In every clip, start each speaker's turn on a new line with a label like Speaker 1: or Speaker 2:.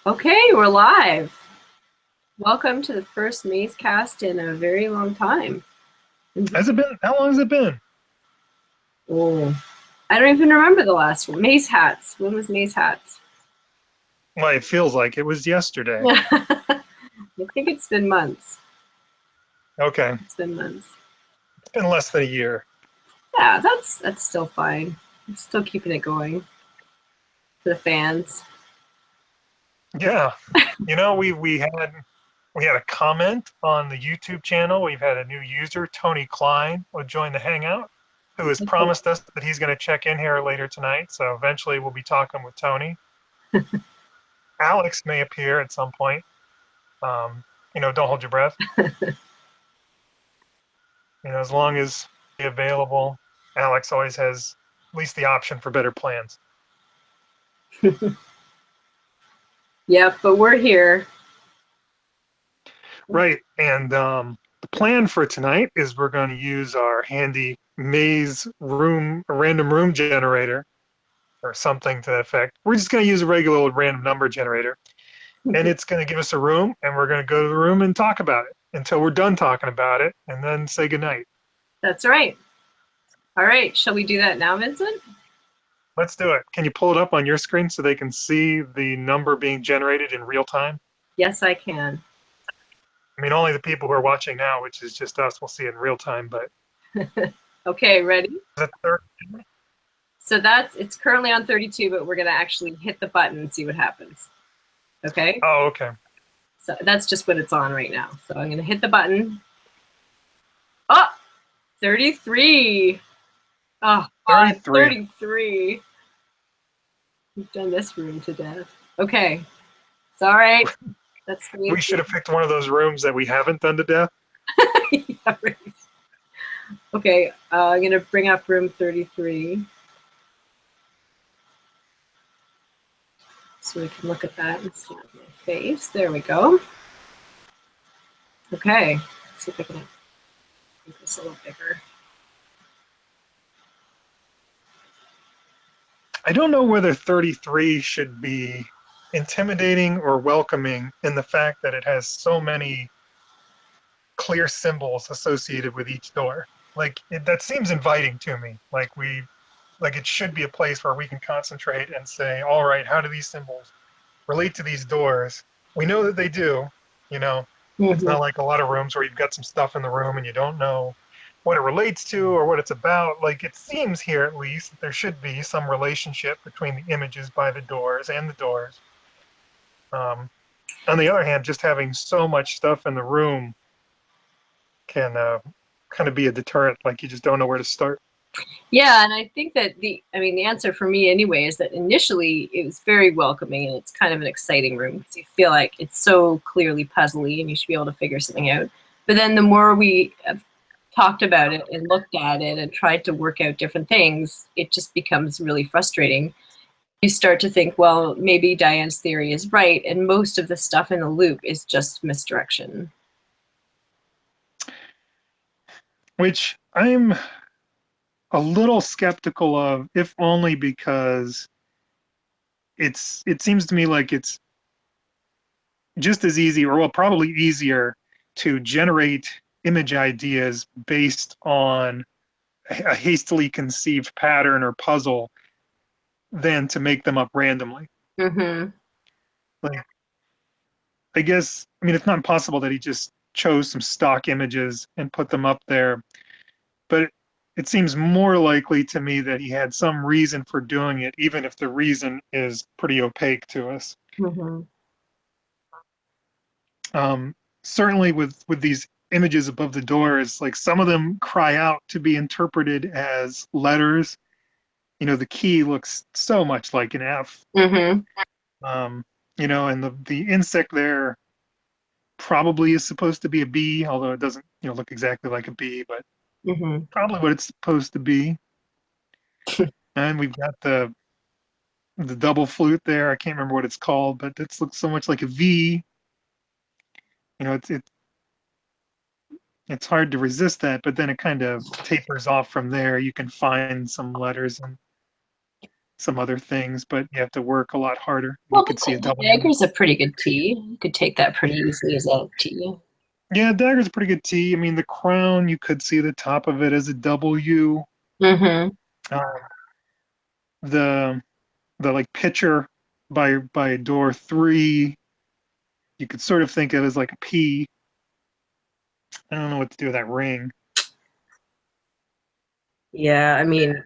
Speaker 1: Okay, we're live. Welcome to the first Mazecast in a very long time.
Speaker 2: Has it been? How long has it been?
Speaker 1: Oh, I don't even remember the last one. Maze Hats. When was Maze Hats?
Speaker 2: Well, it feels like it was yesterday.
Speaker 1: I think it's been months.
Speaker 2: Okay,
Speaker 1: It's been months.
Speaker 2: it's been less than a year.
Speaker 1: Yeah, that's still fine. I'm still keeping it going for the fans.
Speaker 2: Yeah, we had a comment on the YouTube channel. We've had a new user, Tony Klein, will join the Hangout, who has promised us that he's going to check in here later tonight. So eventually we'll be talking with Tony. Alex may appear at some point. Don't hold your breath. As long as he's available, Alex always has at least the option for better plans.
Speaker 1: Yep, but we're here.
Speaker 2: Right. And the plan for tonight is we're going to use our handy maze room, random room generator or something to that effect. We're just going to use a regular old random number generator. And it's going to give us a room, and we're going to go to the room and talk about it until we're done talking about it, and then say goodnight.
Speaker 1: That's right. All right, shall we do that now, Vincent?
Speaker 2: Let's do it. Can you pull it up on your screen so they can see the number being generated in real time?
Speaker 1: Yes, I can.
Speaker 2: I mean, only the people who are watching now, which is just us, will see it in real time, but
Speaker 1: Okay, ready?
Speaker 2: is that third?
Speaker 1: So it's currently on 32, but we're gonna actually hit the button and see what happens. Okay?
Speaker 2: Oh, okay.
Speaker 1: So that's just what it's on right now. So I'm gonna hit the button. Oh, 33. Oh, God,
Speaker 2: 33.
Speaker 1: 33. We've done this room to death. Okay, it's all right. That's
Speaker 2: We should have picked one of those rooms that we haven't done to death.
Speaker 1: yeah, right. Okay, I'm gonna bring up room 33. So we can look at that and see my face. There we go. Okay, let's see if I can make this a little bigger.
Speaker 2: I don't know whether 33 should be intimidating or welcoming in the fact that it has so many clear symbols associated with each door. That seems inviting to me. Like it should be a place where we can concentrate and say, all right, how do these symbols relate to these doors? We know that they do, you know. It's
Speaker 1: Mm-hmm.
Speaker 2: not like a lot of rooms where you've got some stuff in the room and you don't know what it relates to or what it's about. Like it seems here at least that there should be some relationship between the images by the doors and the doors. Um, on the other hand, just having so much stuff in the room can kind of be a deterrent. Like you just don't know where to start.
Speaker 1: Yeah, and I think that the answer for me anyway is that initially it was very welcoming and it's kind of an exciting room because you feel like it's so clearly puzzly and you should be able to figure something out. But then the more we have talked about it and looked at it and tried to work out different things, it just becomes really frustrating. You start to think, well, maybe Diane's theory is right, and most of the stuff in the loop is just misdirection.
Speaker 2: Which I'm a little skeptical of, if only because it seems to me like it's just as easy, or well, probably easier to generate image ideas based on a hastily conceived pattern or puzzle than to make them up randomly.
Speaker 1: Mm-hmm.
Speaker 2: Like, I guess, I mean, it's not impossible that he just chose some stock images and put them up there, but it seems more likely to me that he had some reason for doing it, even if the reason is pretty opaque to us.
Speaker 1: Mm-hmm.
Speaker 2: Um, Certainly with these images above the door, it's like some of them cry out to be interpreted as letters. The key looks so much like an F.
Speaker 1: Mm-hmm.
Speaker 2: Um, and the insect there probably is supposed to be a B, although it doesn't, look exactly like a B, but
Speaker 1: Mm-hmm.
Speaker 2: probably what it's supposed to be. And we've got the double flute there. I can't remember what it's called, but it looks so much like a V. It's hard to resist that, but then it kind of tapers off from there. You can find some letters and some other things, but you have to work a lot harder. You
Speaker 1: Well,
Speaker 2: could see a
Speaker 1: the
Speaker 2: W.
Speaker 1: dagger's a pretty good T. You could take that pretty easily as a T.
Speaker 2: Yeah, dagger's a pretty good T. I mean, the crown, you could see the top of it as a W.
Speaker 1: Mm-hmm.
Speaker 2: Uh, the like pitcher by door three, you could sort of think of as like a P. I don't know what to do with that ring.
Speaker 1: Yeah, I mean,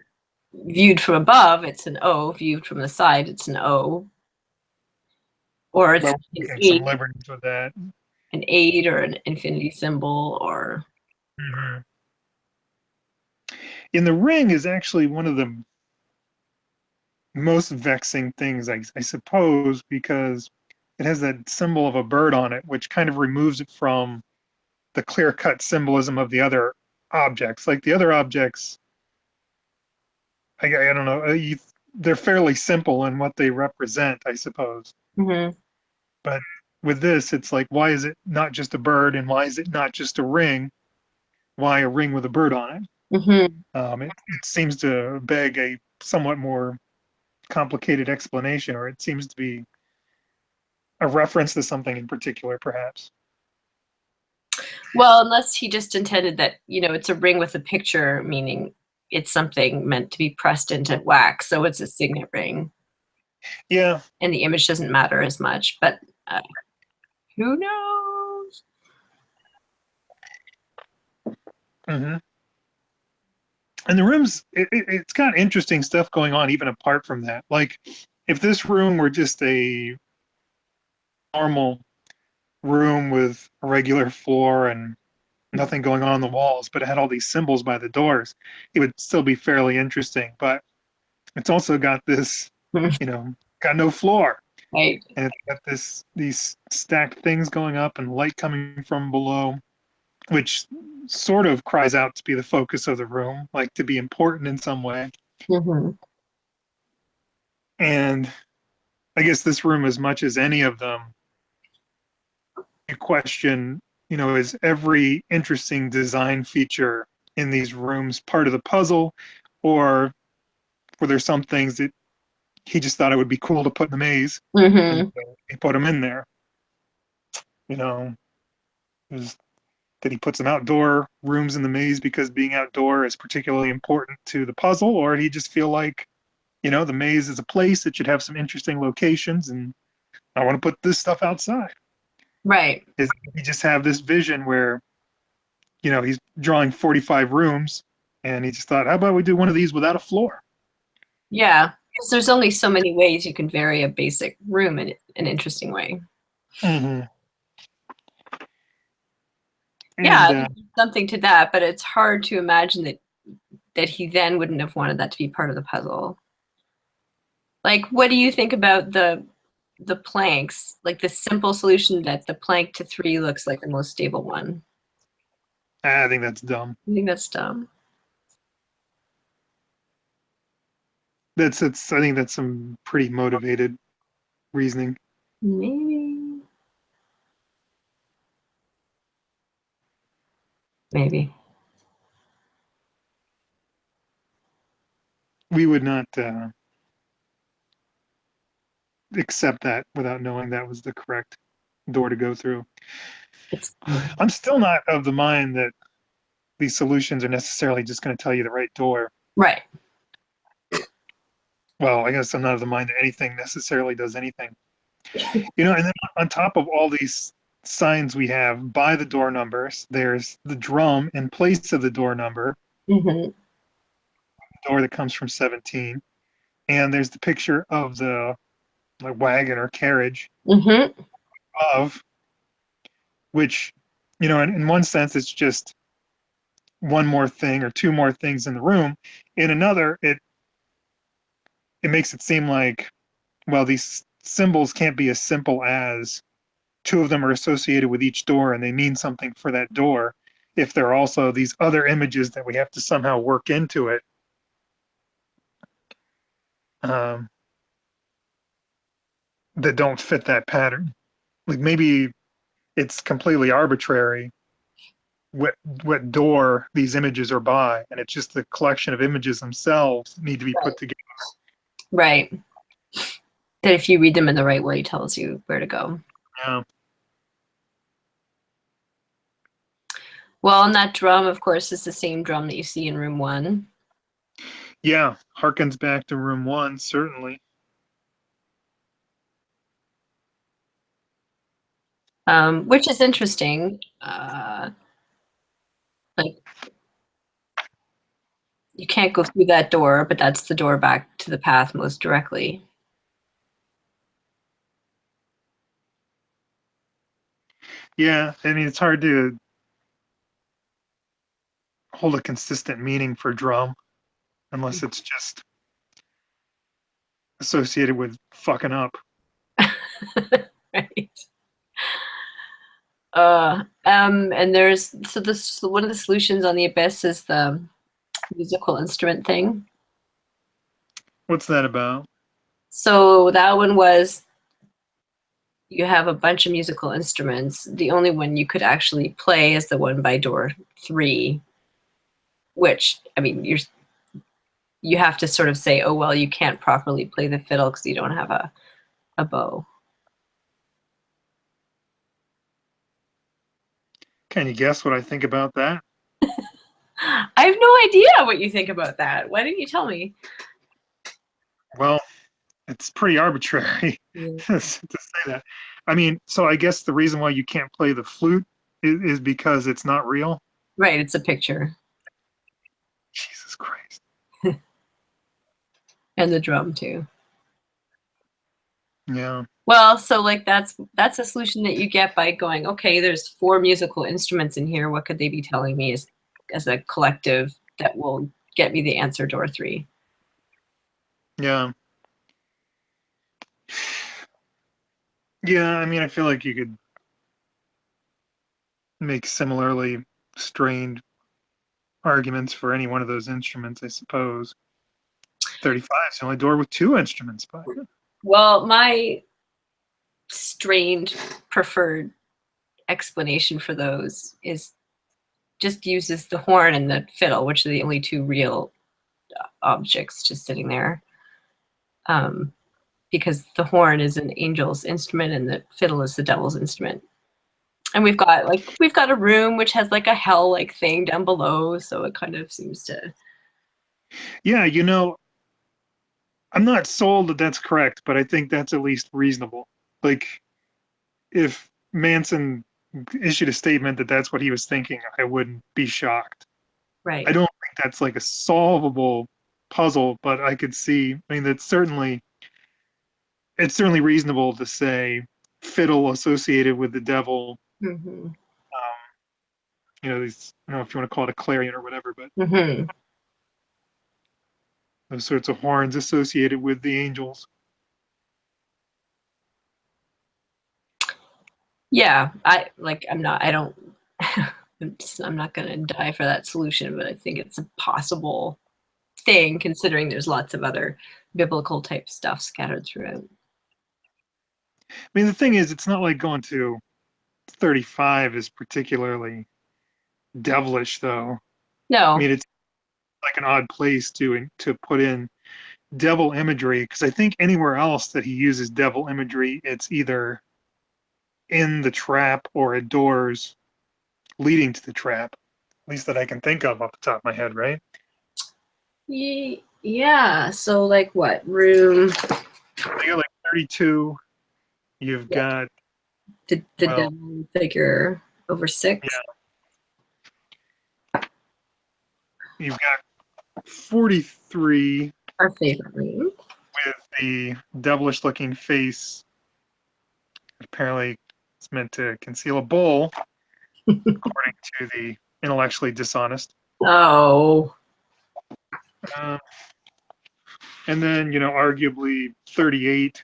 Speaker 1: viewed from above, it's an O. Viewed from the side, it's an O. Or it's
Speaker 2: But we're taking some liberties with that.
Speaker 1: an eight or an infinity symbol or
Speaker 2: Mhm. In the ring is actually one of the most vexing things, I suppose, because it has that symbol of a bird on it, which kind of removes it from the clear-cut symbolism of the other objects. Like the other objects, I don't know, they're fairly simple in what they represent, I suppose.
Speaker 1: mm-hmm.
Speaker 2: But with this, it's like, why is it not just a bird, and why is it not just a ring? Why a ring with a bird on it?
Speaker 1: Mm-hmm.
Speaker 2: It seems to beg a somewhat more complicated explanation, or it seems to be a reference to something in particular, perhaps.
Speaker 1: Well, unless he just intended that, it's a ring with a picture, meaning it's something meant to be pressed into wax, so it's a signet ring,
Speaker 2: Yeah.
Speaker 1: and the image doesn't matter as much. But who knows?
Speaker 2: Hmm. And the rooms, it's got interesting stuff going on even apart from that. Like, if this room were just a normal room with a regular floor and nothing going on the walls, but it had all these symbols by the doors, it would still be fairly interesting. But it's also got this, you know, got no floor,
Speaker 1: Right.
Speaker 2: and it's got these stacked things going up and light coming from below, which sort of cries out to be the focus of the room, like to be important in some way.
Speaker 1: Mm-hmm.
Speaker 2: And I guess this room, as much as any of them, you question, is every interesting design feature in these rooms part of the puzzle, or were there some things that he just thought it would be cool to put in the maze, and
Speaker 1: Mm-hmm.
Speaker 2: so he put them in there? You know, is, did he put some outdoor rooms in the maze because being outdoor is particularly important to the puzzle, or did he just feel like, the maze is a place that should have some interesting locations, and I want to put this stuff outside?
Speaker 1: Right.
Speaker 2: Is he just have this vision where, he's drawing 45 rooms, and he just thought, how about we do one of these without a floor?
Speaker 1: Yeah. Because there's only so many ways you can vary a basic room in an interesting way.
Speaker 2: Mm-hmm.
Speaker 1: Yeah,
Speaker 2: And
Speaker 1: something to that, but it's hard to imagine that he then wouldn't have wanted that to be part of the puzzle. Like, what do you think about the planks? Like the simple solution that the plank to three looks like the most stable one.
Speaker 2: I think that's dumb.
Speaker 1: I think that's dumb.
Speaker 2: I think that's some pretty motivated reasoning.
Speaker 1: Maybe. Maybe.
Speaker 2: We would not accept that without knowing that was the correct door to go through.
Speaker 1: It's
Speaker 2: I'm still not of the mind that these solutions are necessarily just going to tell you the right door.
Speaker 1: right.
Speaker 2: Well, I guess I'm not of the mind that anything necessarily does anything. And then on top of all these signs we have by the door numbers, there's the drum in place of the door number,
Speaker 1: Mm-hmm.
Speaker 2: door that comes from 17. And there's the picture of the like wagon or carriage
Speaker 1: Mm-hmm.
Speaker 2: of, which, in one sense, it's just one more thing or two more things in the room. In another, it makes it seem like, well, these symbols can't be as simple as two of them are associated with each door and they mean something for that door, if there are also these other images that we have to somehow work into it, um, that don't fit that pattern. Like maybe it's completely arbitrary what door these images are by, and it's just the collection of images themselves need to be put
Speaker 1: Right.
Speaker 2: together.
Speaker 1: Right. That if you read them in the right way, tells you where to go.
Speaker 2: Yeah.
Speaker 1: Well, and that drum, of course, is the same drum that you see in room one.
Speaker 2: Yeah. Harkens back to room one, certainly.
Speaker 1: Which is interesting. Like you can't go through that door, but that's the door back to the path most directly.
Speaker 2: Yeah. I mean, it's hard to hold a consistent meaning for drum unless it's just associated with fucking up.
Speaker 1: Right. And there's so this one of the solutions on the abyss is the musical instrument thing.
Speaker 2: What's that about?
Speaker 1: So that one was you have a bunch of musical instruments. The only one you could actually play is the one by door 3, which I mean you have to sort of say, oh well, you can't properly play the fiddle because you don't have a bow.
Speaker 2: Can you guess what I think about that?
Speaker 1: I have no idea what you think about that. Why didn't you tell me?
Speaker 2: Well, it's pretty arbitrary
Speaker 1: Yeah.
Speaker 2: to say that. I mean, so I guess the reason why you can't play the flute is because it's not real.
Speaker 1: Right, it's a picture.
Speaker 2: Jesus Christ.
Speaker 1: And the drum too.
Speaker 2: Yeah.
Speaker 1: Well, so like that's a solution that you get by going, okay, there's 4 musical instruments in here. What could they be telling me as a collective that will get me the answer door 3?
Speaker 2: Yeah. Yeah. I mean, I feel like you could make similarly strained arguments for any one of those instruments, I suppose. 35 is the only door with 2 instruments, but
Speaker 1: Well, my strained preferred explanation for those is just uses the horn and the fiddle, which are the only 2 real objects just sitting there. Um, because the horn is an angel's instrument and the fiddle is the devil's instrument. And we've got a room which has like a hell like thing down below, so it kind of seems to.
Speaker 2: yeah, I'm not sold that that's correct, but I think that's at least reasonable. Like, if Manson issued a statement that that's what he was thinking, I wouldn't be shocked. I
Speaker 1: Right.
Speaker 2: don't think that's like a solvable puzzle, but I could see. I mean, it's certainly reasonable to say fiddle associated with the devil.
Speaker 1: Mm-hmm.
Speaker 2: These, I don't know if you want to call it a clarion or whatever, but
Speaker 1: Mm-hmm.
Speaker 2: those sorts of horns associated with the angels.
Speaker 1: Yeah, I'm not. I don't. I'm not going to die for that solution, but I think it's a possible thing, considering there's lots of other biblical type stuff scattered throughout.
Speaker 2: I mean, the thing is, it's not like going to 35 is particularly devilish, though. I
Speaker 1: No,
Speaker 2: mean, it's like an odd place to put in devil imagery because I think anywhere else that he uses devil imagery, it's either in the trap or at doors leading to the trap. At least that I can think of off the top of my head, right?
Speaker 1: yeah. So like what room?
Speaker 2: So you got like 32. You've
Speaker 1: Yeah,
Speaker 2: got,
Speaker 1: the
Speaker 2: well,
Speaker 1: devil figure over 6.
Speaker 2: yeah, you've got 43
Speaker 1: Our favorite room.
Speaker 2: with the devilish looking face. Apparently, it's meant to conceal a bull, according to the intellectually dishonest.
Speaker 1: Oh,
Speaker 2: Um, and then, arguably 38.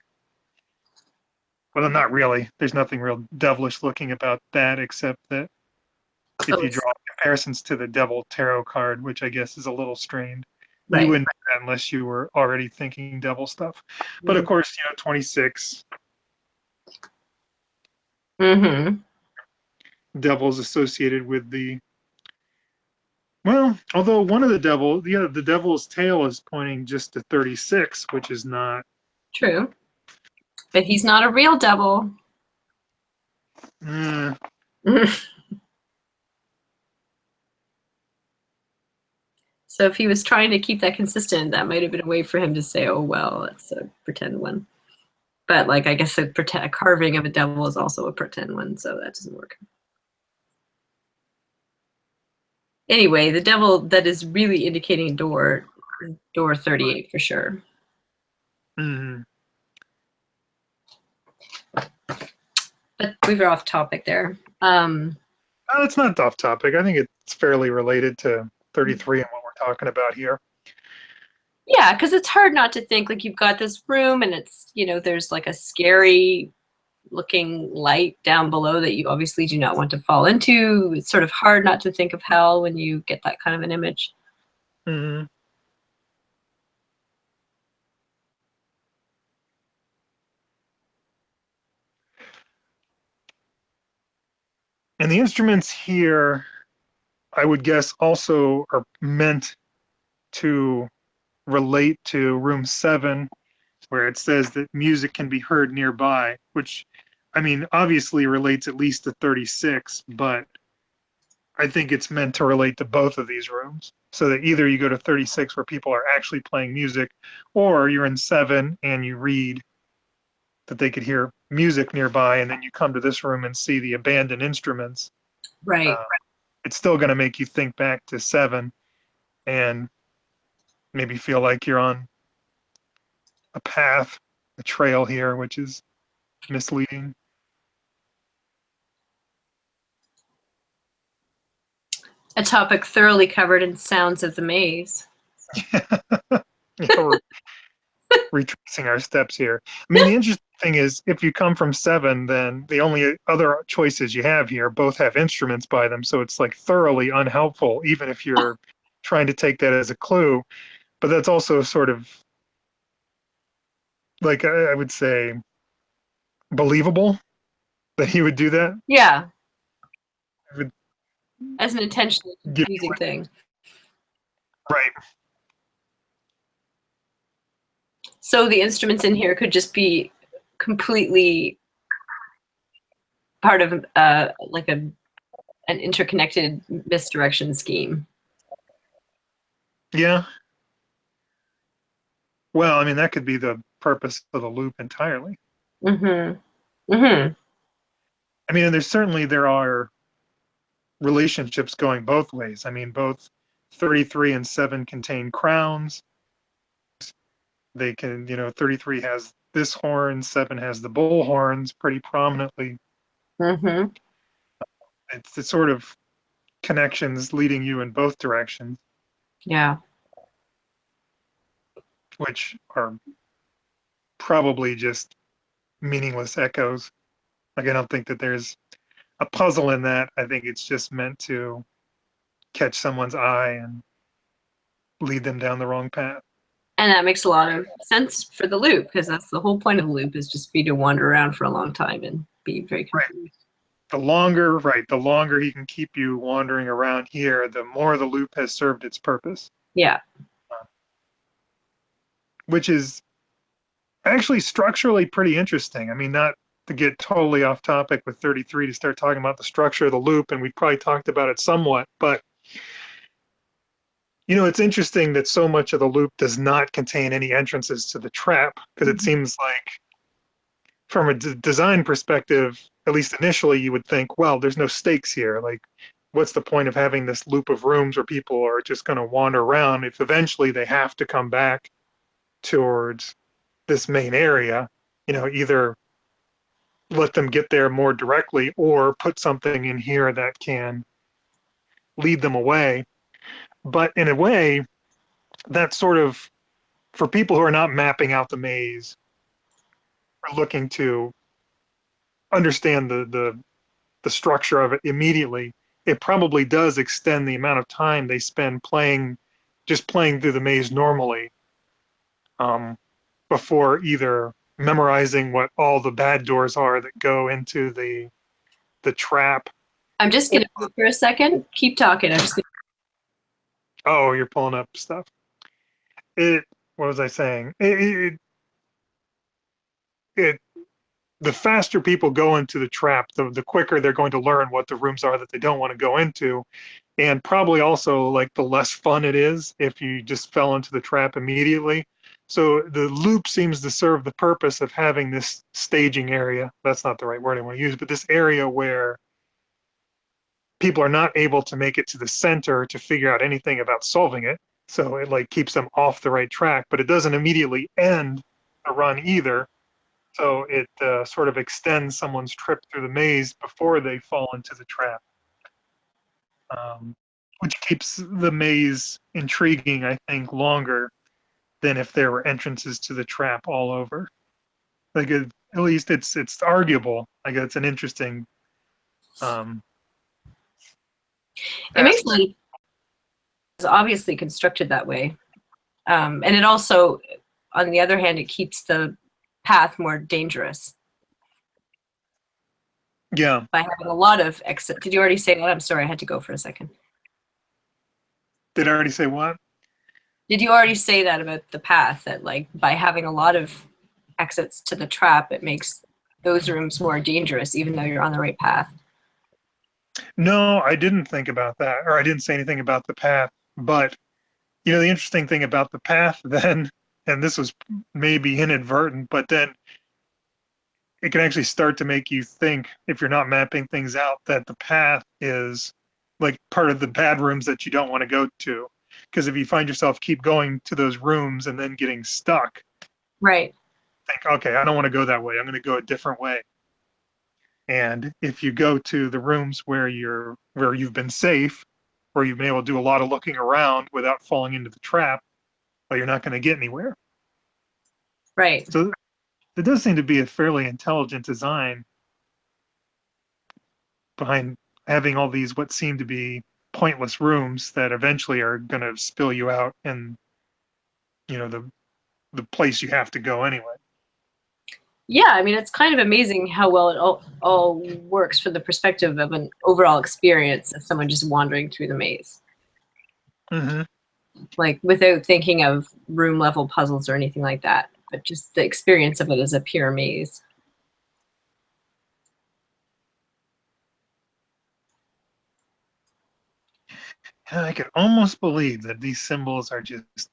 Speaker 2: Well, not really. There's nothing real devilish looking about that, except that if you
Speaker 1: close.
Speaker 2: draw comparisons to the Devil Tarot card, which I guess is a little strained, you
Speaker 1: Right.
Speaker 2: wouldn't do that unless you were already thinking devil stuff. But of course, 26
Speaker 1: Mm-hmm.
Speaker 2: devils associated with the Well, although one of the devil's tail is pointing just to 36, which is not.
Speaker 1: True. But he's not a real devil.
Speaker 2: eh,
Speaker 1: So if he was trying to keep that consistent, that might have been a way for him to say, oh, well, it's a pretend one. But like, I guess a carving of a devil is also a pretend one, so that doesn't work. Anyway, the devil that is really indicating door 38 for sure.
Speaker 2: mm,
Speaker 1: But we were off topic there.
Speaker 2: it's not off topic. I think it's fairly related to 33 and what we're talking about here.
Speaker 1: Yeah, because it's hard not to think like you've got this room and it's, there's like a scary looking light down below that you obviously do not want to fall into. It's sort of hard not to think of hell when you get that kind of an image.
Speaker 2: Mm-hmm. And the instruments here, I would guess, also are meant to relate to room 7, where it says that music can be heard nearby, which, I mean, obviously relates at least to 36, but I think it's meant to relate to both of these rooms. So that either you go to 36 where people are actually playing music, or you're in 7 and you read that they could hear music nearby, and then you come to this room and see the abandoned instruments.
Speaker 1: Right.
Speaker 2: Uh, it's still going to make you think back to 7 and maybe feel like you're on a path, a trail here, which is misleading.
Speaker 1: A topic thoroughly covered in Sounds of the Maze.
Speaker 2: We're retracing our steps here. I mean, the interesting thing is, if you come from 7, then the only other choices you have here both have instruments by them, so it's like thoroughly unhelpful, even if you're trying to take that as a clue. But that's also sort of like I would say believable that he would do that.
Speaker 1: Yeah,
Speaker 2: It would
Speaker 1: as an intentionally
Speaker 2: give
Speaker 1: confusing thing.
Speaker 2: right.
Speaker 1: So the instruments in here could just be completely part of like an interconnected misdirection scheme.
Speaker 2: Yeah. Well, I mean, that could be the purpose of the loop entirely.
Speaker 1: Mm-hmm. Mm-hmm.
Speaker 2: I mean, and there are relationships going both ways. I mean, both 33 and 7 contain crowns. They can, 33 has this horn, 7 has the bull horns pretty prominently.
Speaker 1: Mm-hmm.
Speaker 2: It's the sort of connections leading you in both directions,
Speaker 1: Yeah.
Speaker 2: which are probably just meaningless echoes. Like, I don't think that there's a puzzle in that. I think it's just meant to catch someone's eye and lead them down the wrong path.
Speaker 1: And that makes a lot of sense for the loop because that's the whole point of the loop is just for you to wander around for a long time and be very
Speaker 2: Right.
Speaker 1: confused.
Speaker 2: The longer he can keep you wandering around here, the more the loop has served its purpose,
Speaker 1: Yeah.
Speaker 2: which is actually structurally pretty interesting. I mean, not to get totally off topic with 33 to start talking about the structure of the loop, and we probably talked about it somewhat, but it's interesting that so much of the loop does not contain any entrances to the trap because it seems like from a design perspective, at least initially, you would think, well, there's no stakes here. Like, what's the point of having this loop of rooms where people are just going to wander around if eventually they have to come back towards this main area? Either let them get there more directly or put something in here that can lead them away. But in a way, that's sort of for people who are not mapping out the maze, are looking to understand the structure of it immediately. It probably does extend the amount of time they spend just playing through the maze normally, um, before either memorizing what all the bad doors are that go into the trap.
Speaker 1: I'm just going to for a second. Keep talking. I'm just gonna
Speaker 2: Oh, you're pulling up stuff. It. What was I saying? It the faster people go into the trap, the quicker they're going to learn what the rooms are that they don't want to go into. And probably also like the less fun it is if you just fell into the trap immediately. So the loop seems to serve the purpose of having this staging area. That's not the right word I want to use, but this area where people are not able to make it to the center to figure out anything about solving it. So it like keeps them off the right track, but it doesn't immediately end the run either. So it sort of extends someone's trip through the maze before they fall into the trap, which keeps the maze intriguing, I think, longer than if there were entrances to the trap all over. Like at least it's arguable. Like it's an interesting um,
Speaker 1: It makes
Speaker 2: aspect.
Speaker 1: sense. It's obviously constructed that way. And it also, on the other hand, it keeps the path more dangerous
Speaker 2: Yeah.
Speaker 1: by having a lot of exit. Did you already say that? I'm sorry, I had to go for a second.
Speaker 2: Did I already say what?
Speaker 1: Did you already say that about the path, that like by having a lot of exits to the trap, it makes those rooms more dangerous, even though you're on the right path?
Speaker 2: No, I didn't think about that, or I didn't say anything about the path. But the interesting thing about the path then, and this was maybe inadvertent, but then it can actually start to make you think, if you're not mapping things out, that the path is like part of the bad rooms that you don't want to go to. Because if you find yourself keep going to those rooms and then getting stuck,
Speaker 1: Right.
Speaker 2: think, okay, I don't want to go that way. I'm going to go a different way. And if you go to the rooms where you've been safe, where you've been able to do a lot of looking around without falling into the trap, well, you're not going to get anywhere.
Speaker 1: Right.
Speaker 2: So there does seem to be a fairly intelligent design behind having all these what seem to be pointless rooms that eventually are going to spill you out in the place you have to go anyway.
Speaker 1: Yeah, I mean, it's kind of amazing how well it all works from the perspective of an overall experience of someone just wandering through the maze,
Speaker 2: Mm-hmm.
Speaker 1: like without thinking of room level puzzles or anything like that, but just the experience of it as a pure maze.
Speaker 2: And I can almost believe that these symbols are just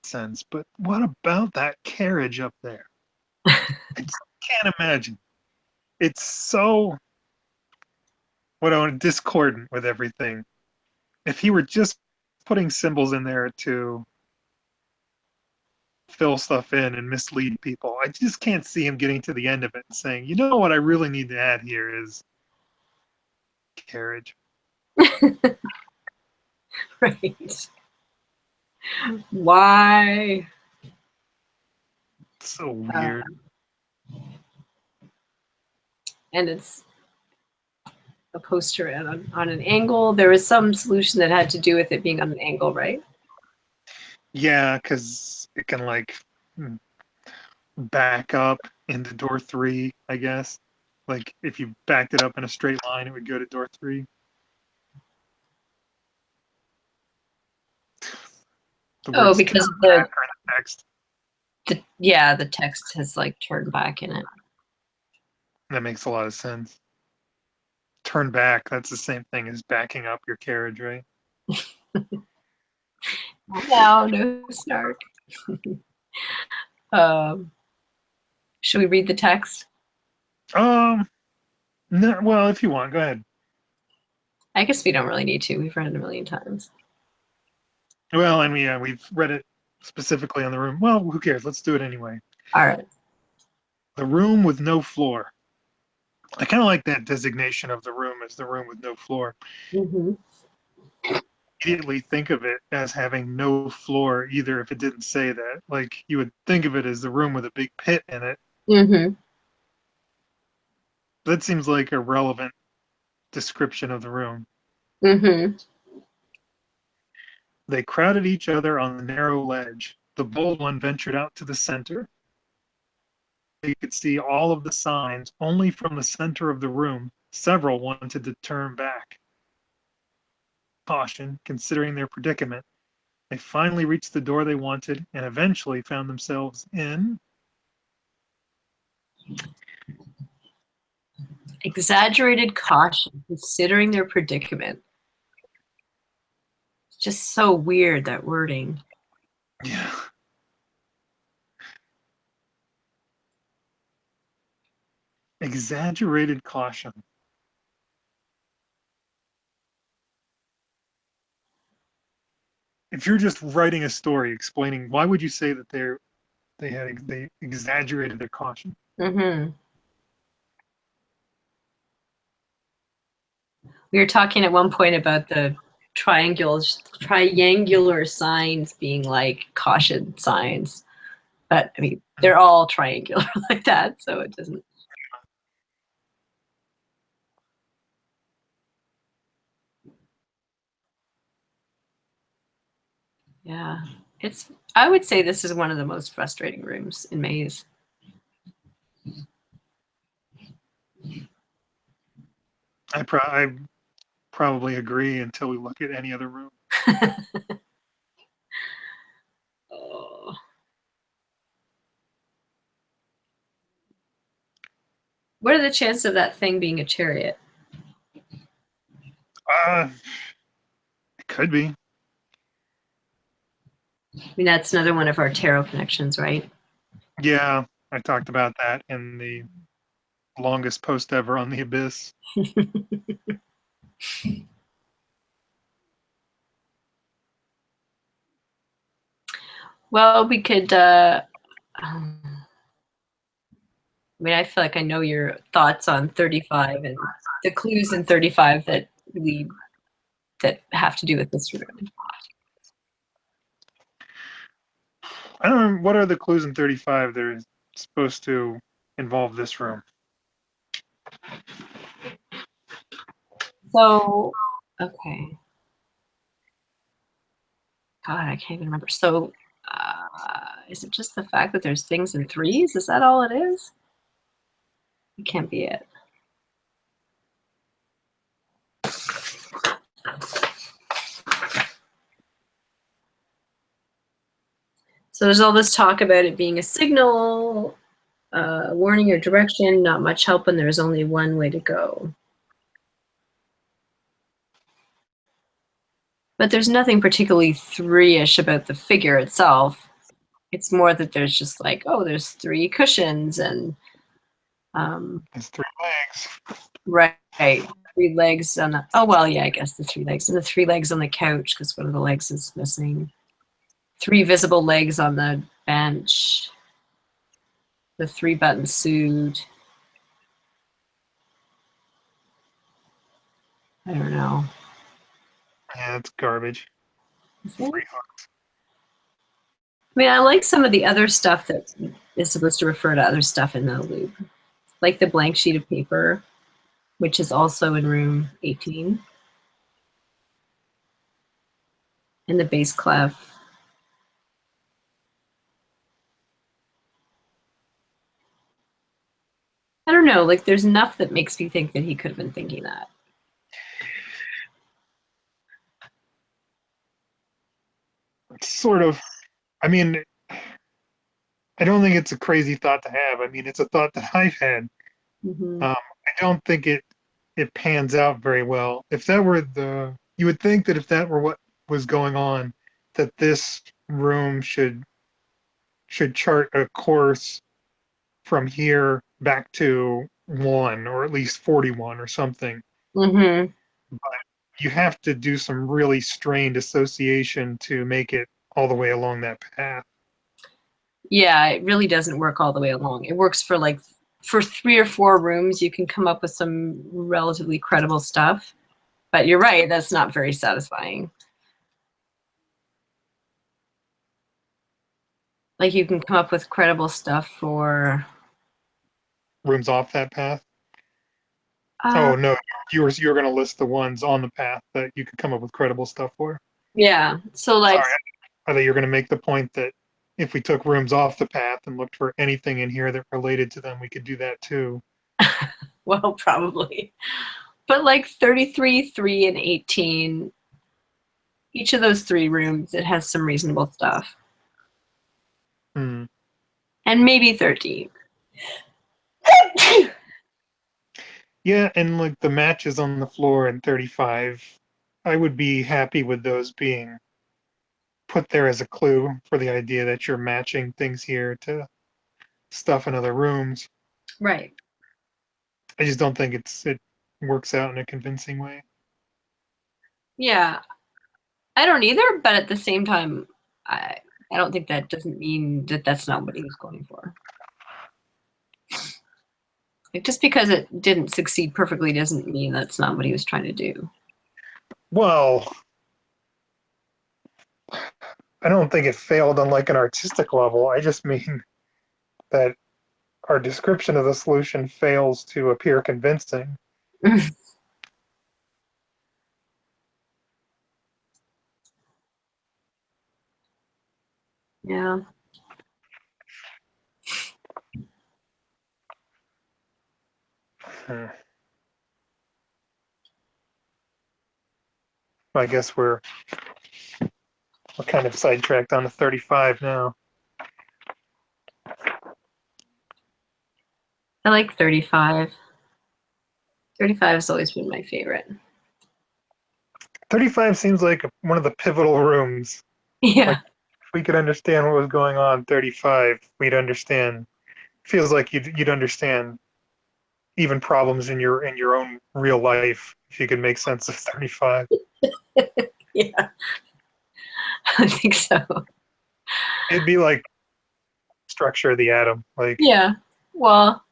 Speaker 2: sense, but what about that carriage up there? I just can't imagine. It's so what I want discordant with everything. If he were just putting symbols in there to fill stuff in and mislead people, I just can't see him getting to the end of it and saying, you know what I really need to add here is carriage.
Speaker 1: Right. Why?
Speaker 2: It's so weird.
Speaker 1: Um, and it's a poster on an angle. There was some solution that had to do with it being on an angle, right?
Speaker 2: Yeah, because it can like back up into door 3, I guess. Like if you backed it up in a straight line, it would go to door 3. The
Speaker 1: Oh,
Speaker 2: words turn
Speaker 1: because
Speaker 2: back are in the text.
Speaker 1: the text has like turned back in it.
Speaker 2: That makes a lot of sense. Turn back, that's the same thing as backing up your carriage, right?
Speaker 1: No, no snark. um, should we read the text?
Speaker 2: Um, no, well, if you want, go ahead.
Speaker 1: I guess we don't really need to. We've read it a million times.
Speaker 2: Well, and we've read it specifically on the room. Well, who cares? Let's do it anyway.
Speaker 1: All right.
Speaker 2: The room with no floor. I kind of like that designation of the room as the room with no floor.
Speaker 1: Mm-hmm.
Speaker 2: Immediately think of it as having no floor either if it didn't say that. Like you would think of it as the room with a big pit in it.
Speaker 1: Mm-hmm.
Speaker 2: That seems like a relevant description of the room.
Speaker 1: Mm-hmm.
Speaker 2: They crowded each other on the narrow ledge. The bold one ventured out to the center. They could see all of the signs only from the center of the room. Several wanted to turn back. caution, considering their predicament. They finally reached the door they wanted and eventually found themselves in.
Speaker 1: Exaggerated caution, considering their predicament. It's just so weird, that wording.
Speaker 2: Yeah. Exaggerated caution. If you're just writing a story explaining, why would you say that they exaggerated their caution?
Speaker 1: Mm-hmm. We were talking at one point about the triangular signs being like caution signs, but I mean they're all triangular like that, so it doesn't. Yeah, it's. I would say this is one of the most frustrating rooms in Maze.
Speaker 2: I probably agree until we look at any other room.
Speaker 1: Oh. What are the chances of that thing being a chariot?
Speaker 2: It could be.
Speaker 1: I mean, that's another one of our tarot connections, right?
Speaker 2: Yeah, I talked about that in the longest post ever on the Abyss.
Speaker 1: Well, we could. I mean, I feel like I know your thoughts on 35 and the clues in 35 that have to do with this room.
Speaker 2: I don't know, what are the clues in 35 that are supposed to involve this room?
Speaker 1: So, okay. God, I can't even remember. So, is it just the fact that there's things in threes? Is that all it is? It can't be it. So there's all this talk about it being a signal, warning or direction, not much help when there's only one way to go. But there's nothing particularly three-ish about the figure itself. It's more that there's just like, oh, there's three cushions and
Speaker 2: It's 3 legs.
Speaker 1: right, 3 legs on the, oh well, yeah, I guess the 3 legs and the 3 legs on the couch because one of the legs is missing. 3 visible legs on the bench. The 3-button suit. I don't know.
Speaker 2: Yeah, it's garbage.
Speaker 1: Is it?
Speaker 2: 3 hooks.
Speaker 1: I mean, I like some of the other stuff that is supposed to refer to other stuff in the loop, like the blank sheet of paper, which is also in room 18, and the bass clef. I don't know, like there's enough that makes me think that he could have been thinking that.
Speaker 2: Sort of. I mean, I don't think it's a crazy thought to have. I mean, it's a thought that I've had.
Speaker 1: Mm-hmm.
Speaker 2: I don't think it pans out very well. If that were you would think that if that were what was going on, that this room should chart a course from here back to 1 or at least 41 or something.
Speaker 1: Mm-hmm.
Speaker 2: But you have to do some really strained association to make it all the way along that path.
Speaker 1: Yeah, it really doesn't work all the way along. It works for like, for 3 or 4 rooms, you can come up with some relatively credible stuff. But you're right, that's not very satisfying. Like you can come up with credible stuff for
Speaker 2: Rooms off that path.
Speaker 1: uh,
Speaker 2: Oh no, you were going to list the ones on the path that you could come up with credible stuff for.
Speaker 1: yeah. So like,
Speaker 2: Sorry, I thought you were going to make the point that if we took rooms off the path and looked for anything in here that related to them, we could do that too.
Speaker 1: well, probably. But like 33, 3, and 18 each of those 3 rooms, it has some reasonable stuff.
Speaker 2: Hmm.
Speaker 1: And maybe 13.
Speaker 2: Yeah, and like the matches on the floor in 35, I would be happy with those being put there as a clue for the idea that you're matching things here to stuff in other rooms.
Speaker 1: Right.
Speaker 2: I just don't think it works out in a convincing way.
Speaker 1: Yeah. I don't either, but at the same time, I I don't think that doesn't mean that that's not what he was going for. Like, just because it didn't succeed perfectly doesn't mean that's not what he was trying to do.
Speaker 2: Well, I don't think it failed on like an artistic level. I just mean that our description of the solution fails to appear convincing.
Speaker 1: Yeah.
Speaker 2: Hmm. I guess we're kind of sidetracked on the 35 now.
Speaker 1: I like 35. 35 has always been my favorite.
Speaker 2: 35 seems like one of the pivotal rooms. Like
Speaker 1: Yeah.
Speaker 2: if we could understand what was going on 35, we'd understand. Feels like you'd understand even problems in your own real life if you could make sense of 35.
Speaker 1: Yeah. I think so.
Speaker 2: It'd be like structure of the atom. Like
Speaker 1: Yeah. Well,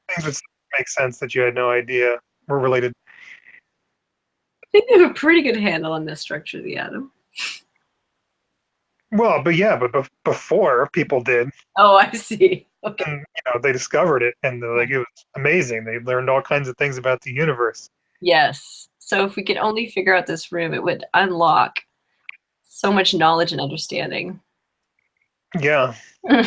Speaker 2: things would make sense that you had no idea were related.
Speaker 1: I think they have a pretty good handle on the structure of the atom.
Speaker 2: Well, but yeah, but before people did,
Speaker 1: Oh, I see. Okay.
Speaker 2: and they discovered it, and like it was amazing. They learned all kinds of things about the universe.
Speaker 1: Yes. So if we could only figure out this room, it would unlock so much knowledge and understanding.
Speaker 2: Yeah, I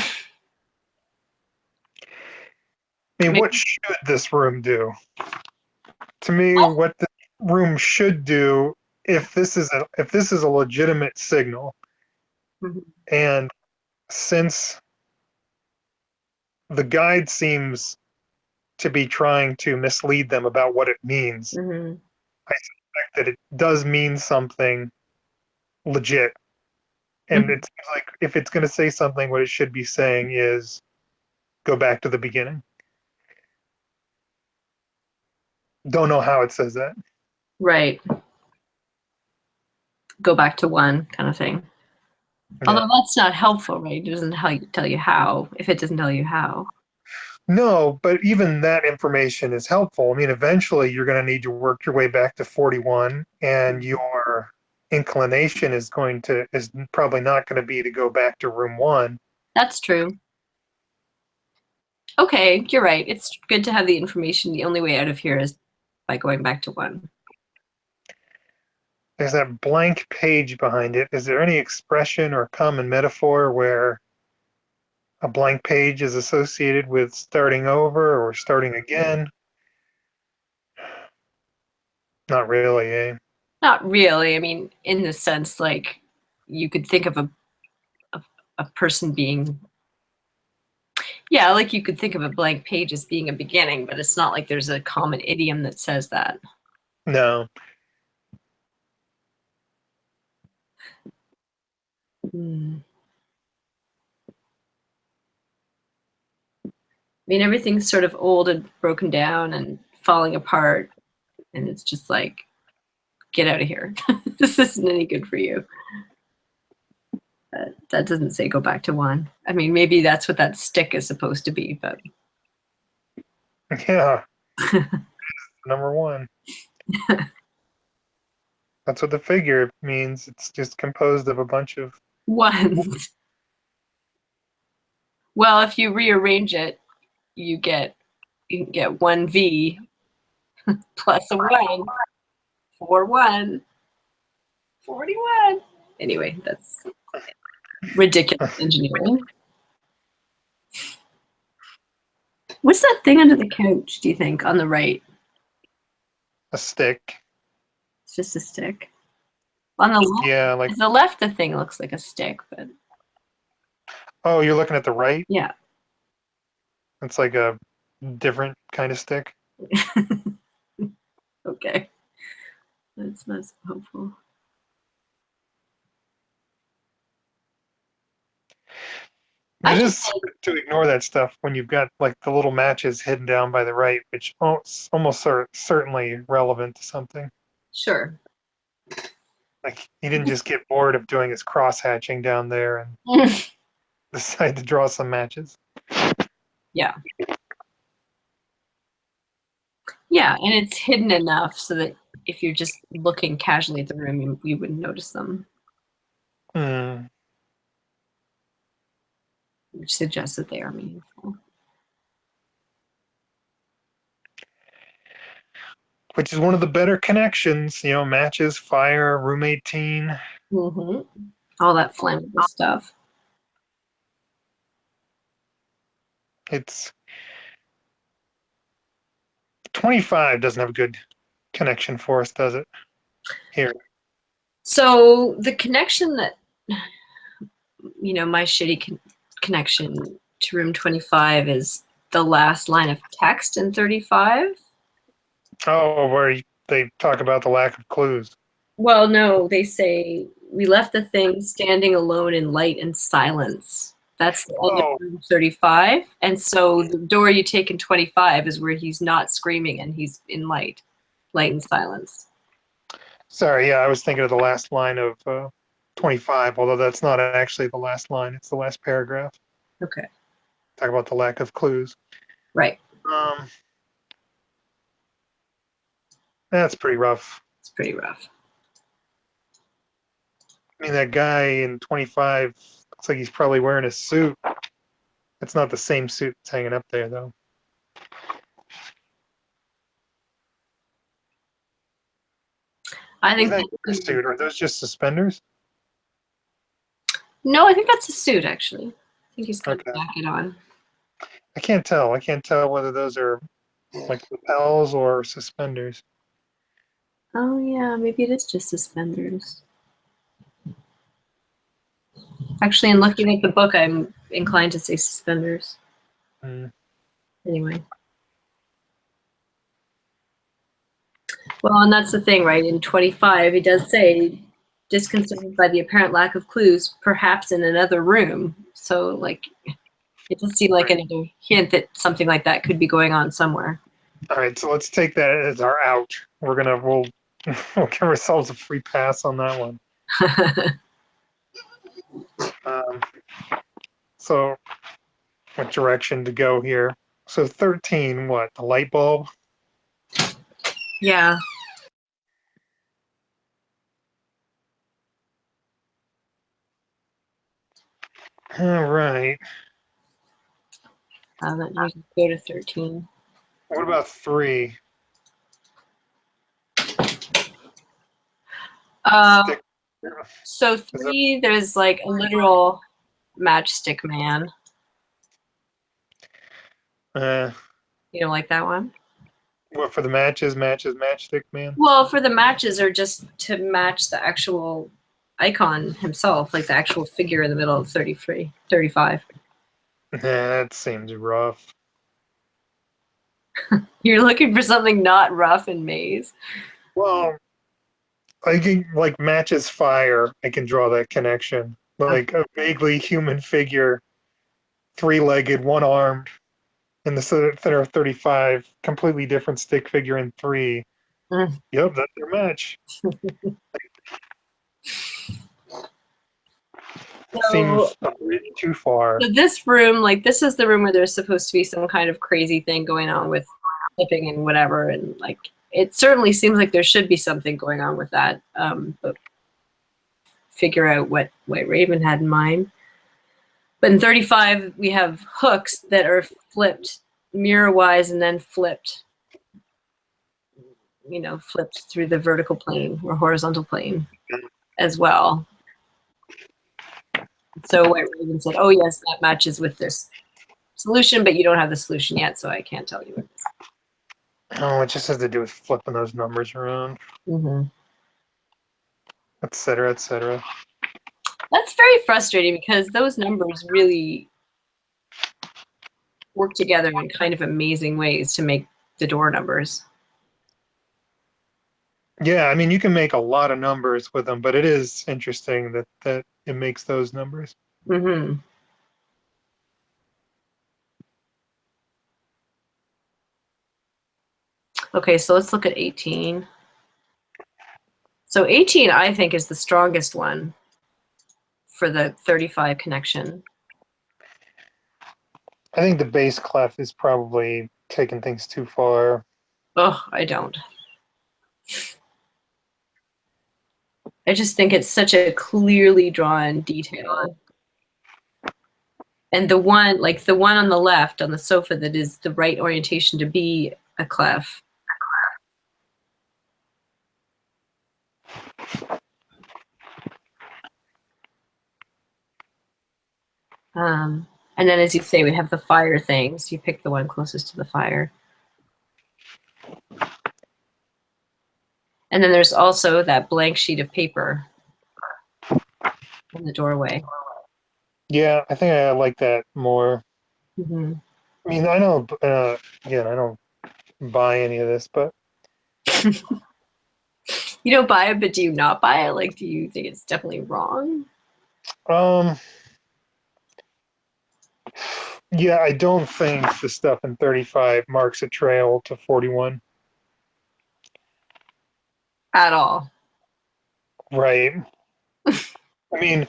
Speaker 2: mean, what should this room do? To me, what the room should do, if this is a legitimate signal, and since the guide seems to be trying to mislead them about what it means,
Speaker 1: Mm-hmm.
Speaker 2: I suspect that it does mean something legit. And
Speaker 1: Mm-hmm.
Speaker 2: it seems like if it's going to say something, what it should be saying is go back to the beginning. Don't know how it says that.
Speaker 1: Right. Go back to 1 kind of thing.
Speaker 2: Yeah.
Speaker 1: Although that's not helpful, right? It doesn't tell you how, if it doesn't tell you how.
Speaker 2: No, but even that information is helpful. I mean, eventually you're going to need to work your way back to 41, and your inclination is probably not going to be to go back to room 1.
Speaker 1: That's true. Okay, you're right. It's good to have the information. The only way out of here is by going back to 1.
Speaker 2: There's that blank page behind it. Is there any expression or common metaphor where a blank page is associated with starting over or starting again? Not really, eh?
Speaker 1: Not really. I mean, in the sense, like, you could think of a, a person being, yeah, like you could think of a blank page as being a beginning, but it's not like there's a common idiom that says that.
Speaker 2: No.
Speaker 1: Hmm. I mean, everything's sort of old and broken down and falling apart, and it's just like, get out of here. This isn't any good for you. That doesn't say go back to 1. I mean, maybe that's what that stick is supposed to be, but
Speaker 2: Yeah, number 1. That's what the figure means. It's just composed of a bunch of.
Speaker 1: ones. Well, if you rearrange it, you can get 1V plus a 1 for 1, 41. Anyway, that's ridiculous engineering. What's that thing under the couch, do you think, on the right?
Speaker 2: A stick.
Speaker 1: It's just a stick. On the left,
Speaker 2: Yeah, like,
Speaker 1: the left, the thing looks like a stick, but
Speaker 2: oh, you're looking at the right?
Speaker 1: yeah.
Speaker 2: It's like a different kind of stick.
Speaker 1: Okay. That's not so helpful. I
Speaker 2: It
Speaker 1: just
Speaker 2: is to ignore that stuff when you've got like the little matches hidden down by the right, which almost certainly relevant to something.
Speaker 1: sure.
Speaker 2: Like he didn't just get bored of doing his cross hatching down there and decide to draw some matches.
Speaker 1: Yeah. Yeah, and it's hidden enough so that if you're just looking casually at the room, you wouldn't notice them,
Speaker 2: Hmm.
Speaker 1: which suggests that they are meaningful.
Speaker 2: Which is one of the better connections, matches, fire, room 18.
Speaker 1: Mm-hmm. All that flammable stuff.
Speaker 2: It's 25 doesn't have a good connection for us, does it? Here.
Speaker 1: So the connection that, my shitty connection to room 25 is the last line of text in 35.
Speaker 2: Oh, where they talk about the lack of clues.
Speaker 1: Well, no, they say we left the thing standing alone in light and silence. That's the end of
Speaker 2: Oh,
Speaker 1: room 35. And so the door you take in 25 is where he's not screaming and he's in light and silence.
Speaker 2: sorry. Yeah, I was thinking of the last line of 25, although that's not actually the last line. It's the last paragraph.
Speaker 1: Okay.
Speaker 2: Talk about the lack of clues.
Speaker 1: Right.
Speaker 2: Um, that's pretty rough.
Speaker 1: It's pretty rough.
Speaker 2: I mean, that guy in 25 looks like he's probably wearing a suit. It's not the same suit that's hanging up there, though.
Speaker 1: I
Speaker 2: Is
Speaker 1: think
Speaker 2: that your suit? Or are those just suspenders?
Speaker 1: no, I think that's a suit actually. I think he's got
Speaker 2: Okay.
Speaker 1: a jacket on.
Speaker 2: I can't tell. I can't tell whether those are like lapels or suspenders.
Speaker 1: Oh yeah, maybe it is just suspenders. Actually, in looking at the book, I'm inclined to say suspenders.
Speaker 2: Mm.
Speaker 1: Anyway. Well, and that's the thing, right? In 25, he does say, disconcerted by the apparent lack of clues, perhaps in another room. So, like, it does seem like another hint that something like that could be going on somewhere.
Speaker 2: All right, so let's take that as our out. We'll we'll give ourselves a free pass on that one. Um, so, what direction to go here? So 13, what? The light bulb?
Speaker 1: Yeah.
Speaker 2: All right.
Speaker 1: Then we can go to 13.
Speaker 2: What about 3? Stick.
Speaker 1: So
Speaker 2: Is that,
Speaker 1: 3, there's like a literal matchstick man.
Speaker 2: uh,
Speaker 1: You don't like that one?
Speaker 2: what for the matches, matchstick man?
Speaker 1: Well, for the matches are just to match the actual icon himself, like the actual figure in the middle of 33, 35.
Speaker 2: That seems rough.
Speaker 1: You're looking for something not rough and maze.
Speaker 2: Well, I can like matches fire. I can draw that connection. Like a vaguely human figure, three-legged, one-armed, in the center of 35. Completely different stick figure in 3.
Speaker 1: Mm.
Speaker 2: Yep, that's their match.
Speaker 1: So,
Speaker 2: Seems a bit too far.
Speaker 1: so this room, like this is the room where there's supposed to be some kind of crazy thing going on with flipping and whatever, and like it certainly seems like there should be something going on with that. But figure out what White Raven had in mind. But in 35, we have hooks that are flipped mirror-wise and then flipped, flipped through the vertical plane or horizontal plane as well. So White Raven said, oh, yes, that matches with this solution, but you don't have the solution yet, so I can't tell you what it is.
Speaker 2: Oh, it just has to do with flipping those numbers around.
Speaker 1: Mm-hmm.
Speaker 2: et cetera, et cetera.
Speaker 1: That's very frustrating because those numbers really work together in kind of amazing ways to make the door numbers.
Speaker 2: Yeah, I mean, you can make a lot of numbers with them, but it is interesting that it makes those numbers.
Speaker 1: Mm-hmm. Okay, so let's look at 18. So 18, I think, is the strongest one for the 35 connection.
Speaker 2: I think the bass clef is probably taking things too far.
Speaker 1: Oh, I don't. I just think it's such a clearly drawn detail. And the one, like the one on the left on the sofa that is the right orientation to be a clef. And then, as you say, we have the fire thing. So you pick the one closest to the fire. And then there's also that blank sheet of paper in the doorway.
Speaker 2: Yeah, I think I like that more.
Speaker 1: Mm-hmm.
Speaker 2: I mean, I know, again, I don't buy any of this, but
Speaker 1: You don't buy it, but do you not buy it? Like, do you think it's definitely wrong?
Speaker 2: um, yeah, I don't think the stuff in 35 marks a trail to 41.
Speaker 1: At all.
Speaker 2: Right. I mean,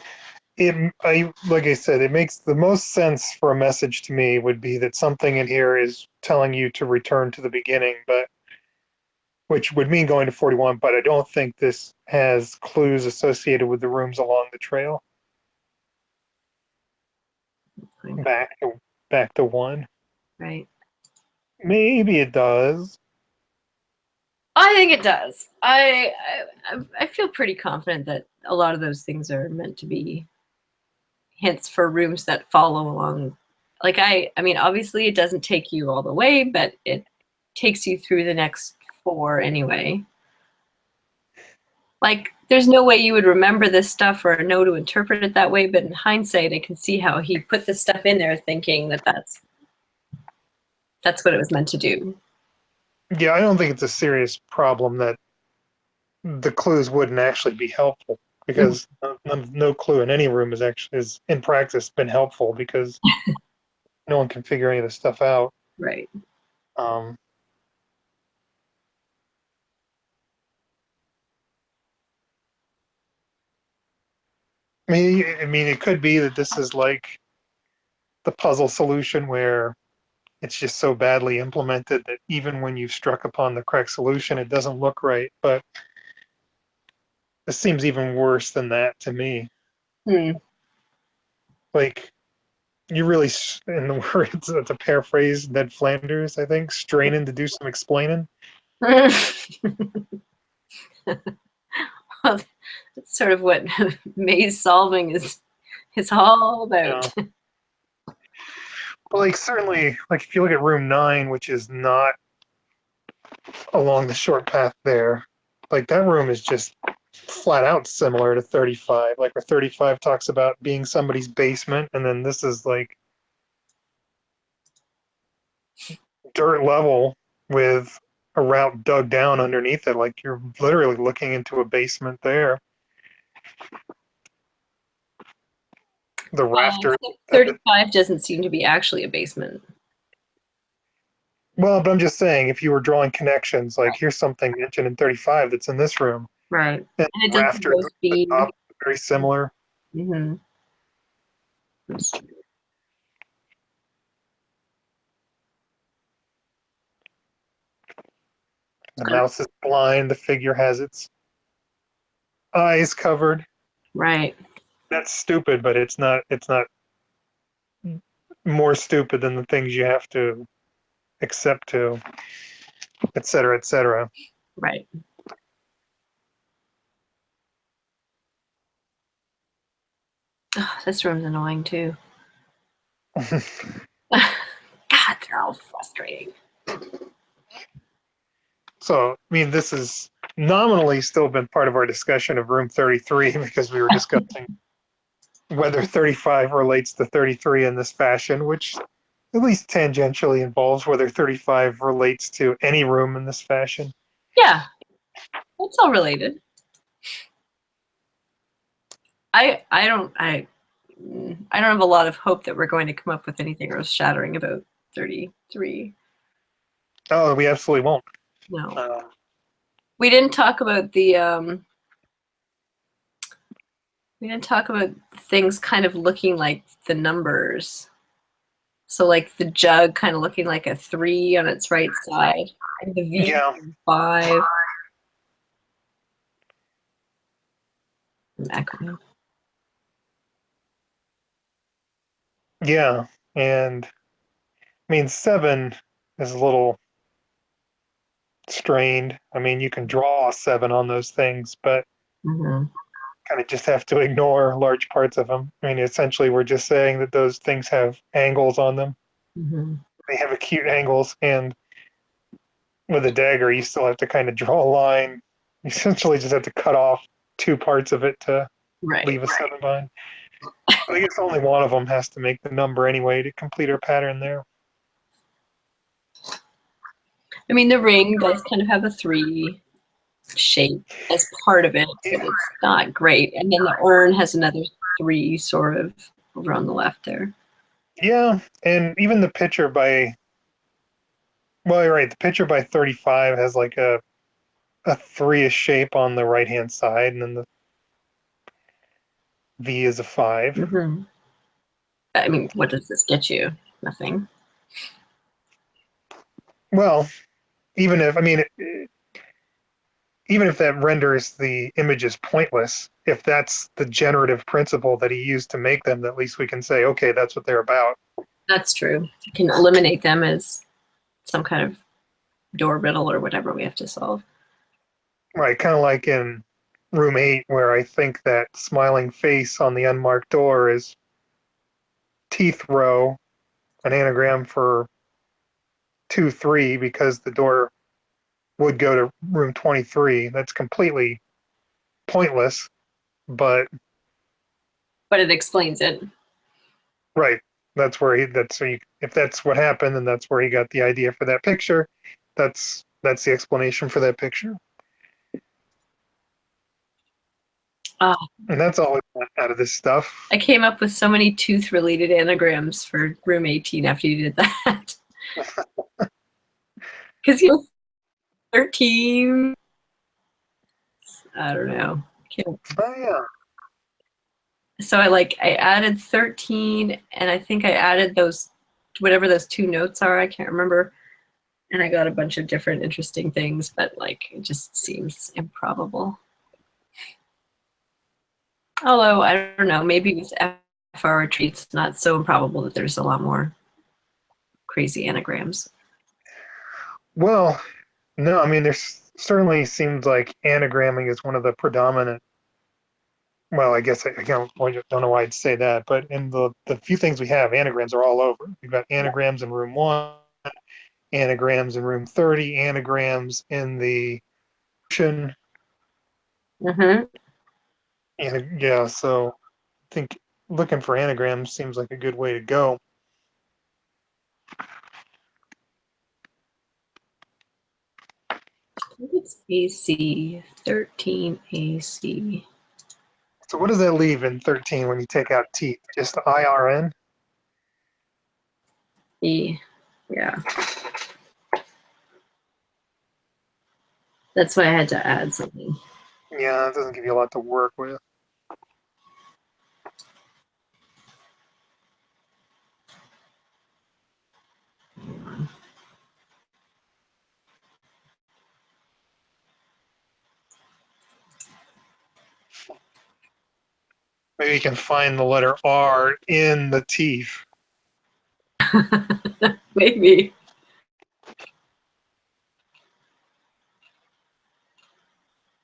Speaker 2: like I said, it makes the most sense for a message to me would be that something in here is telling you to return to the beginning, but which would mean going to 41, but I don't think this has clues associated with the rooms along the trail back to back to one.
Speaker 1: Right.
Speaker 2: Maybe it does.
Speaker 1: I think it does. I feel pretty confident that a lot of those things are meant to be hints for rooms that follow along. Like I mean, obviously it doesn't take you all the way, but it takes you through the next four anyway. Like there's no way you would remember this stuff or know to interpret it that way, but in hindsight, I can see how he put this stuff in there thinking that that's what it was meant to do.
Speaker 2: Yeah, I don't think it's a serious problem that the clues wouldn't actually be helpful because no clue in any room is in practice been helpful because no one can figure any of this stuff out.
Speaker 1: Right.
Speaker 2: Um, I mean, it could be that this is like the puzzle solution where it's just so badly implemented that even when you've struck upon the correct solution, it doesn't look right. But this seems even worse than that to me.
Speaker 1: Hmm.
Speaker 2: Like you really, in the words to paraphrase Ned Flanders, I think, straining to do some explaining.
Speaker 1: Well, that's sort of what maze solving is all about.
Speaker 2: Yeah. But like certainly, like if you look at room 9, which is not along the short path there, like that room is just flat out similar to 35. Like where 35 talks about being somebody's basement, and then this is like dirt level with a route dug down underneath it. Like you're literally looking into a basement there. The rafter.
Speaker 1: 35 doesn't seem to be actually a basement.
Speaker 2: Well, but I'm just saying, if you were drawing connections, like here's something mentioned in 35 that's in this room,
Speaker 1: Right.
Speaker 2: and
Speaker 1: And it doesn't
Speaker 2: rafters
Speaker 1: both
Speaker 2: at the
Speaker 1: be.
Speaker 2: top very similar.
Speaker 1: Mm-hmm.
Speaker 2: The mouse is blind. The figure has its eyes covered.
Speaker 1: Right.
Speaker 2: That's stupid, but it's not. It's not more stupid than the things you have to accept to, et cetera, et cetera.
Speaker 1: Right. Oh, this room's annoying too. God, they're all frustrating.
Speaker 2: So, I mean, this is nominally still been part of our discussion of room 33 because we were discussing whether 35 relates to 33 in this fashion, which at least tangentially involves whether 35 relates to any room in this fashion.
Speaker 1: Yeah, it's all related. I don't have a lot of hope that we're going to come up with anything earth-shattering about 33.
Speaker 2: Oh, we absolutely won't.
Speaker 1: No. We didn't talk about the we didn't talk about things kind of looking like the numbers. So like the jug kind of looking like a 3 on its right side, and the V
Speaker 2: Yeah.
Speaker 1: 5. Acronym.
Speaker 2: Yeah, and I mean 7 is a little strained. I mean, you can draw a 7 on those things, but
Speaker 1: Mm-hmm.
Speaker 2: kind of just have to ignore large parts of them. I mean, essentially, we're just saying that those things have angles on them.
Speaker 1: Mm-hmm.
Speaker 2: They have acute angles, and with a dagger, you still have to kind of draw a line. You essentially just have to cut off 2 parts of it to
Speaker 1: Right.
Speaker 2: leave a 7 behind. I guess only one of them has to make the number anyway to complete our pattern there.
Speaker 1: I mean, the ring does kind of have a 3 shape as part of it, but it's not great. And then the urn has another 3 sort of over on the left there.
Speaker 2: Yeah, and even the picture by, well, you're right, the picture by 35 has like a 3-ish shape on the right hand side, and then the V is a 5.
Speaker 1: Mm-hmm. I mean, what does this get you? Nothing.
Speaker 2: Well, even if, I mean, even if that renders the images pointless, if that's the generative principle that he used to make them, at least we can say, okay, that's what they're about.
Speaker 1: That's true. You can eliminate them as some kind of door riddle or whatever we have to solve.
Speaker 2: Right, kind of like in room 8, where I think that smiling face on the unmarked door is teeth row, an anagram for 2-3, because the door would go to room 23. That's completely pointless, but
Speaker 1: But it explains it.
Speaker 2: right, if that's what happened, and that's where he got the idea for that picture. That's the explanation for that picture.
Speaker 1: Uh,
Speaker 2: And that's all I want out of this stuff.
Speaker 1: I came up with so many tooth-related anagrams for room 18 after you did that. Because you 13. I don't know.
Speaker 2: Oh yeah.
Speaker 1: So I added 13, and I think I added those, whatever those 2 notes are, I can't remember. And I got a bunch of different interesting things, but like it just seems improbable. Although I don't know, maybe with FR retreats, it's not so improbable that there's a lot more crazy anagrams.
Speaker 2: Well, no, I mean there's certainly seems like anagramming is one of the predominant. Well, I guess I don't know why I'd say that, but in the few things we have, anagrams are all over. We've got anagrams in room 1, anagrams in room 30, anagrams in the ocean.
Speaker 1: Mm-hmm.
Speaker 2: And yeah, so I think looking for anagrams seems like a good way to go.
Speaker 1: It's AC, 13 AC.
Speaker 2: So what does that leave in 13 when you take out teeth? Just the IRN?
Speaker 1: E. Yeah. That's why I had to add something.
Speaker 2: Yeah, it doesn't give you a lot to work with. Maybe you can find the letter R in the teeth.
Speaker 1: Maybe.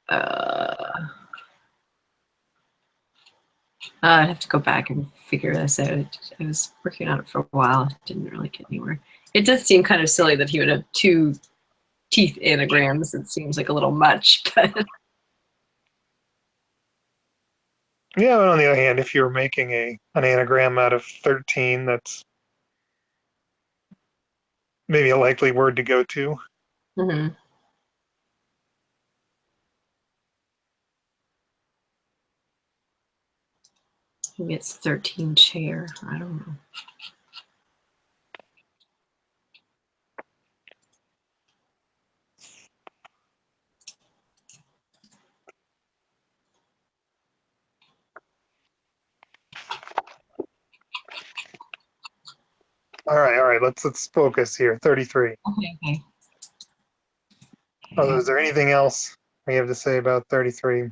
Speaker 1: I'd have to go back and figure this out. I was working on it for a while. It didn't really get anywhere. It does seem kind of silly that he would have two teeth anagrams. It seems like a little much, but
Speaker 2: Yeah, but on the other hand, if you're making an anagram out of 13, that's maybe a likely word to go to.
Speaker 1: mhm. Maybe it's 13 chair. I don't know.
Speaker 2: All right. Let's focus here. 33.
Speaker 1: Okay.
Speaker 2: Oh, is there anything else we have to say about 33?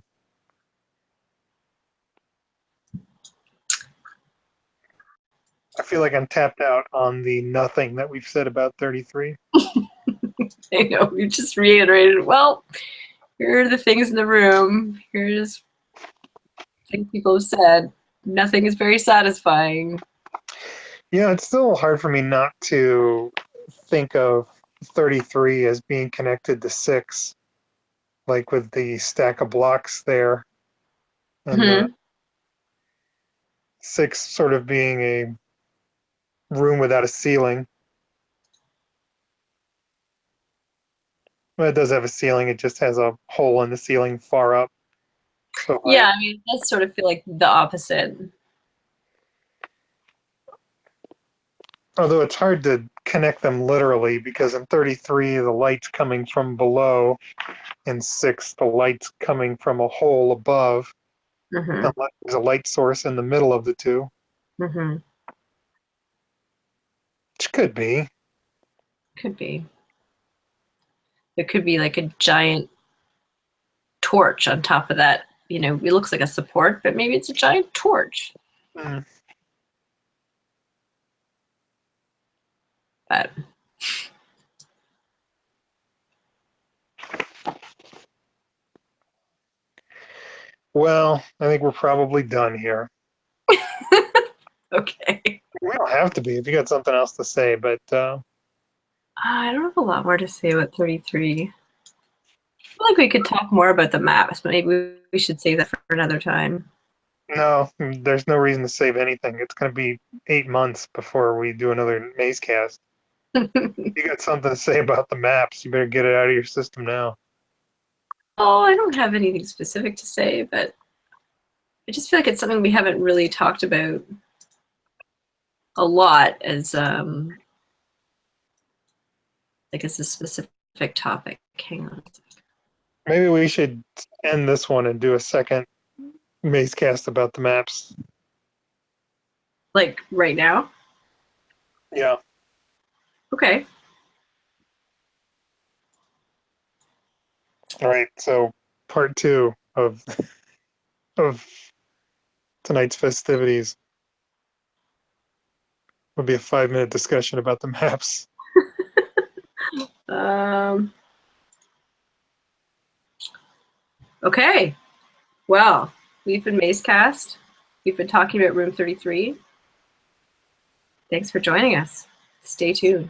Speaker 2: I feel like I'm tapped out on the nothing that we've said about 33.
Speaker 1: I know, we just reiterated, well, here are the things in the room. Here's things people have said. Nothing is very satisfying.
Speaker 2: Yeah, it's still hard for me not to think of 33 as being connected to 6, like with the stack of blocks there, and the
Speaker 1: Mhm.
Speaker 2: 6 sort of being a room without a ceiling. Well, it does have a ceiling, it just has a hole in the ceiling far up. So
Speaker 1: Yeah, I mean, it does sort of feel like the opposite.
Speaker 2: although it's hard to connect them literally because in 33 the light's coming from below, in 6 the light's coming from a hole above,
Speaker 1: Hmm.
Speaker 2: unless there's a light source in the middle of the two,
Speaker 1: Hmm.
Speaker 2: which could be.
Speaker 1: Could be. It could be like a giant torch on top of that. You know, it looks like a support, but maybe it's a giant torch.
Speaker 2: Mm.
Speaker 1: But
Speaker 2: Well, I think we're probably done here.
Speaker 1: okay.
Speaker 2: We don't have to be if you got something else to say, but
Speaker 1: I don't have a lot more to say about 33. I feel like we could talk more about the maps, but maybe we should save that for another time.
Speaker 2: no, there's no reason to save anything. It's going to be 8 months before we do another Mazecast. You got something to say about the maps, you better get it out of your system now.
Speaker 1: Oh, I don't have anything specific to say, but I just feel like it's something we haven't really talked about a lot as like as a specific topic. Hang on.
Speaker 2: Maybe we should end this one and do a second Mazecast about the maps.
Speaker 1: Like right now?
Speaker 2: Yeah.
Speaker 1: Okay.
Speaker 2: All right. So part 2 of tonight's festivities would be a 5-minute discussion about the maps.
Speaker 1: Um, okay. Well, we've been Mazecast. We've been talking about Room 33. Thanks for joining us. Stay tuned.